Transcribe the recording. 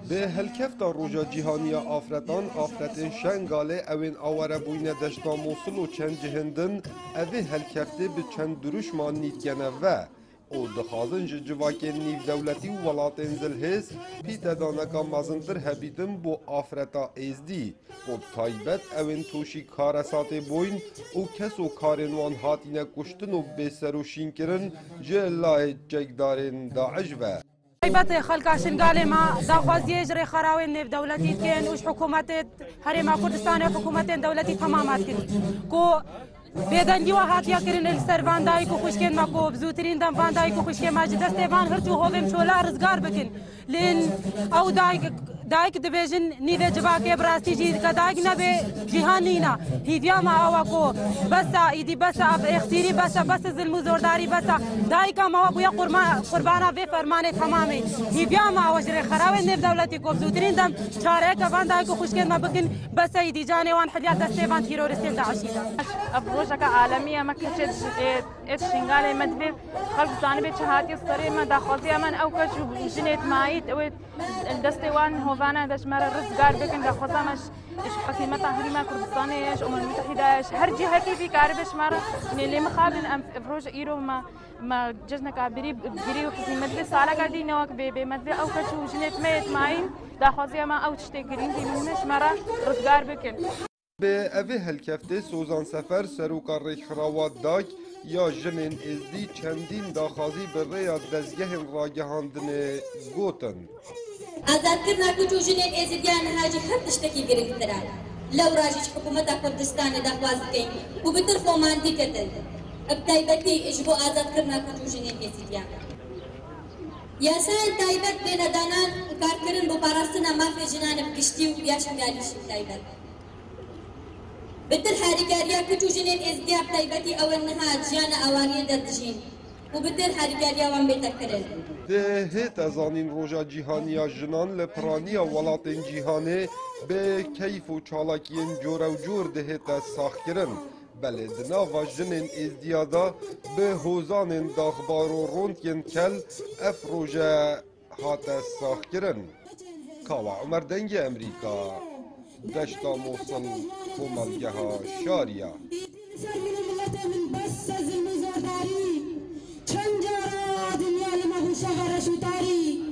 به هلکفتا روژا جیهانی آفرتان آفرتین شنگاله اوین آواره بوینه دشتا موصل و چند جهندن اوی هلکفته به چند دروش ما نیتگنه و او دخوازن جواکین نیو دولتی و ولاتین زلهز پیتا دانکا مازندر هبیدن بو آفرتا ایزدی و تایبت اوین توشی کارسات بوین او کس و کارنوان هاتینه کشتن و بسر و شینکرن جلای جگدارن داعش و تایبەت خەڵکا شنگالێمە داخوازیە ژڕێ خەراوێن نێو دەوڵەتی بکەن وش حکوومەتێت هەرێما کوردستانی حکوومەتێن دەوڵەتی تەمامات کرد کۆ بێدەنگیوە هاتیەکردن لەسەر ڤاندایک و خوشکێنمە کۆ بزووترین دەم ڤاندایک و خوشکێماژی دەستێوان هەرچ و هۆڤێم چۆلا ڕزگار بکن لێن ئەو دایک دەبێژن نیدە جوواکێ بڕاستیژی کە دایک نەبێ جیهان نینە هیڤیامە ئەوە کۆ بەسە ئیدی بەسە ئەخسیری بەسە زلم و زۆرداری بەسە دایکەمەوە بووە قوربانە بێ فەرمانێ تەمامێ هیڤیامە ئەوە ژرێ خەراوێ نێو دەوڵەتی کۆ بزووترین دەم چارەیەکە ڤاندایک و خوشکێنمە بکن بەسە ئیدی جانێوان حلیا دەستێوان تیرۆریستێن داعشیدا ڕۆژەکە عالەمیە مەکەچێت ئێت شنگالێ مەدبێ خەڵک زانە بێت چه هاتی سەرێمە داخوازیە من ئەو کەس و ژنێت مایت ئەوێت دەستێوان هۆڤانە دەشمەرە ڕزگار بکن داخوازامەش حکومەتا هەریما کوردستانیش ئەمم متحیداش هەر جهەتی فی کار بشمەرە لێ مخابن ئەم ڕۆژ ئیرۆ ما جژنەکە بری و حزی مەدبێ ساڵەکە دینەوەک بێ مەدبێ ئەو کەس و ژنێت مێت ماین داخوازیەمە ئەو شتێک گرینگی منشمەرە ڕزگار بکن به اوی هلکفته سوزان سفر سروکا ریخراوات داک یا جنین ازدی چندین داخازی به ریا دزگه راگهاندن گوتن آزادکردنا کچو جنین ازدیان هاجی هر تشتکی گرفتران لو راجیش حکومت کردستان دخواست کن و بطر فوماندی کتن ابتایبتی اجبو آزادکردنا کچو جنین ازدیان یاسای تایبت بین دانان کارکرن بو پاراستنا مافی جنان بگشتی و بیاشنگالیش تایبت بدر هاريكاريا كتو جنين ازدياب تايبتي او انها جانا اوانية دردجين وبدر هاريكاريا وان بيتكرن ده هيت ازانين روجا جيهانيا جنان لپرانيا ولاتين جيهاني به كيف و چالاكين جورا و جور ده هيت ساخكرن بله دناوا جنين ازديادا به هوزانين داخبار و رونتين كل اف روجا هات ساخكرن كاوا عمر دنگ امريكا دشتا موصل کوملگها شاریا سرمن ملت من بس زلم زرداری چند جارا دنیا لما هو شغر شتاری